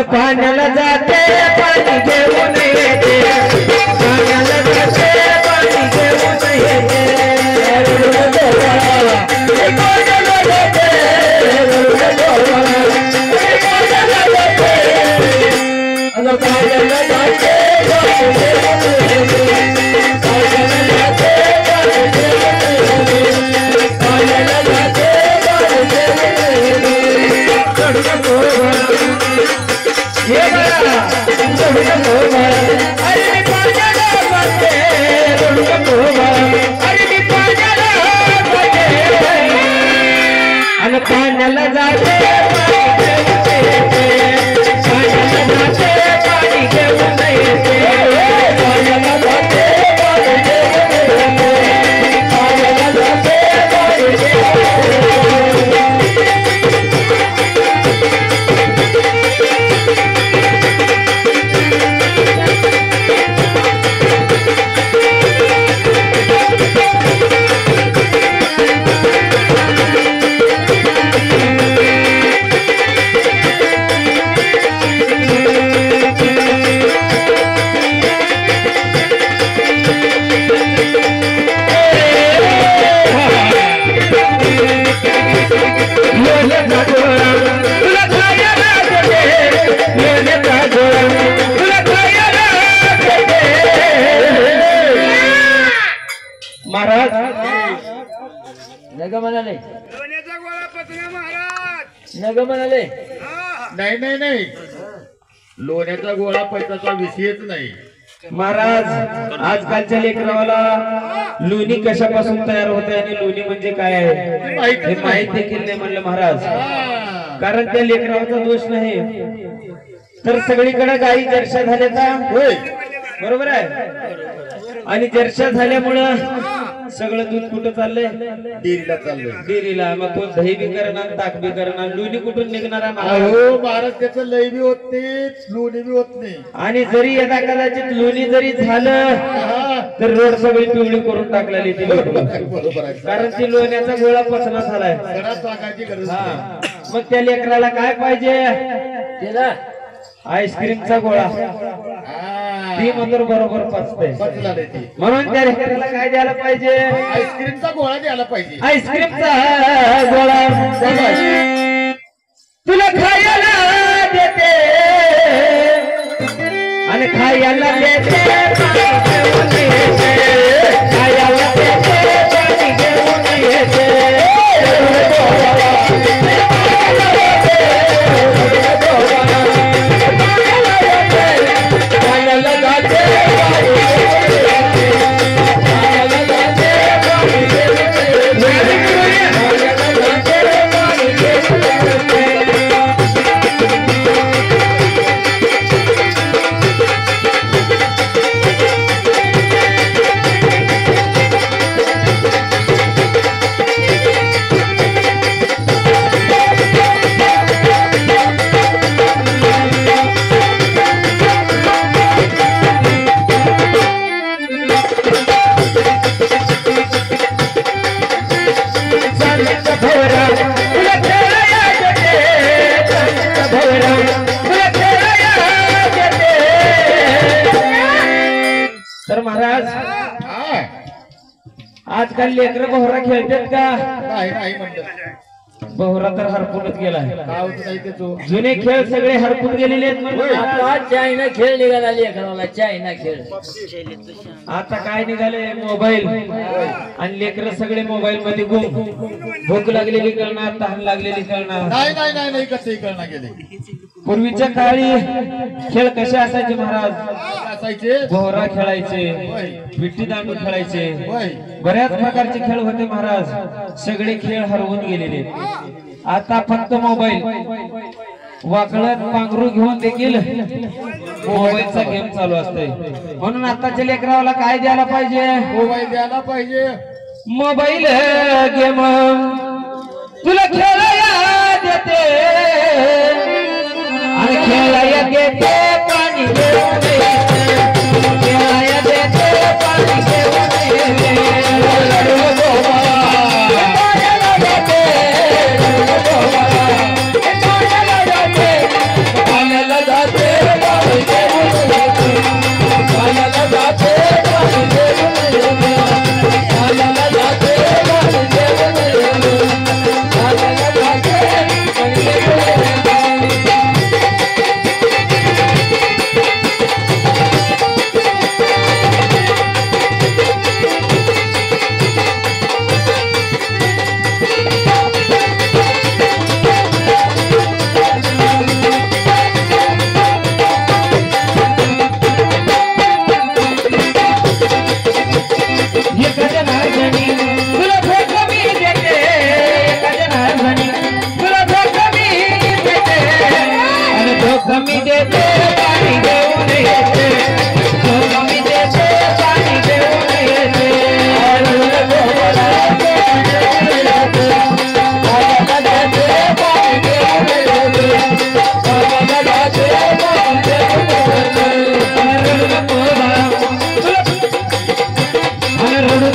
पाण्याला जाते पाणी घेऊन येते पाण्याला जाते पाणी घेऊन येते पाण्याला जाते पाणी घेऊन येते पाण्याला जाते पाणी घेऊन येते पाण्याला जाते पाणी महाराज नग म्हणाले नग म्हणाले नाही नाही नाही लोण्याचा गोळा पैशाचा विषयच नाही महाराज. आजकालच्या लेकराला लोणी कशापासून तयार होते आणि लोणी म्हणजे काय आहे हे माहित देखील नाही म्हणलं महाराज. कारण त्या लेकराचा दोष नाही तर सगळीकडे गायी जर्शा झाल्या का? होय बरोबर आहे. आणि जर्शा झाल्यामुळं सगळं दूध कुठं चाललंय? डेअरीला चाललंय. डेअरीला. मग तो दही बी करणार, ताक बी करणार, लोणी कुठून निघणार आहे महाराज? अहो महाराज त्याचं लय बी होत नाही, लोणी बी होत नाही. आणि जरी यदा कदाचित लोणी जरी झालं हा. तर रोड सगळी पिवळी करून टाकलेली ती लोकं. बरोबर आहे. कारण ती लोण्याचा गोळा पचना झालाय. घरात टाकायची गरज नाही. हा. मग त्या लेकराला काय पाहिजे? त्याला आईस्क्रीमचा गोळा. हा. ती मात्र बरोबर पचते. बदला नाही ती. म्हणून त्या लेकराला काय द्यायला पाहिजे? आईस्क्रीमचा गोळा द्यायला पाहिजे. आईस्क्रीमचा गोळा. तुला खायला देते आणि खायला देते, खायला देते, पाणी घेऊन येते. तर महाराज हा. आजकाल लेकर बोहरा खेळतात का? नाही नाही म्हणलं. बोहरा तर हरपूनच गेलाय. काय होत नाही त्याचं. जुने खेळ सगळे हरपून गेलेले आहेत म्हणून आता चायना खेळ निघाला लेकराला, चायना खेळ. आता काय निघाले? मोबाईल. आणि लेकर सगळे मोबाईल मध्ये गुम. भूक लागलेली कळणार, तहान लागलेली कळणार. नाही नाही नाही नाही कसंही करणं गेले. पूर्वीच्या काळी खेळ कसे असायचे महाराज? असायचे. बोहरा खेळायचे, विट्टी दांडू खेळायचे, होय. बऱ्याच प्रकारचे खेळ होते महाराज. सगळे खेळ हरवून गेलेले. आता फक्त मोबाईल. वाकळत पांघरू घेऊन देखील मोबाईलचा गेम चालू असते. म्हणून आताच्या लेकराला काय द्यायला पाहिजे? मोबाईल द्यायला पाहिजे. मोबाईल गेम तुला खेळाया देते आणि खेळाया देते, पाणी घेऊन येते. खेळाया देते, पाणी घेऊन येते. कमी देते, पाणी घेऊन येते. कमी देते, पाणी घेऊन येते. रडू